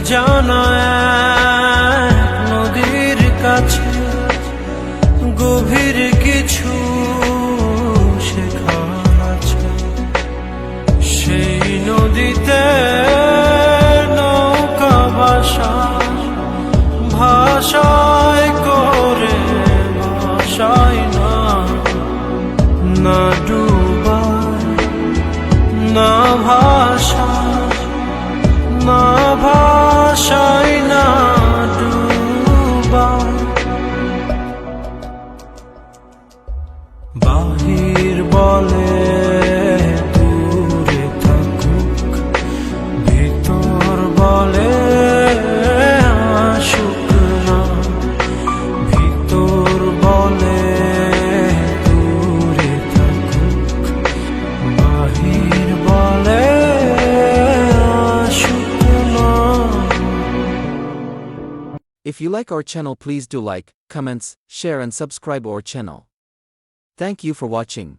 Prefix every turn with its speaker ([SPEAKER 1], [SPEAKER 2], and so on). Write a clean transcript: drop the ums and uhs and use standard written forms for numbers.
[SPEAKER 1] জানা এক নদীর কাছে গভীর কিছু শেখার আছে। সেই নদীতে নৌকা ভাষায় করে ভাষায় না, না ডুবায় না ভাষায়, না ভাষায় না ডুবায়। বাহির বলে দূরে থাকুক, ভিতর বলে আসুক না। ভিতর বলে দূরে থাকুক, বাহির বলে আসুক না।
[SPEAKER 2] If you like our channel, please do like, comments, share and subscribe our channel. Thank you for watching.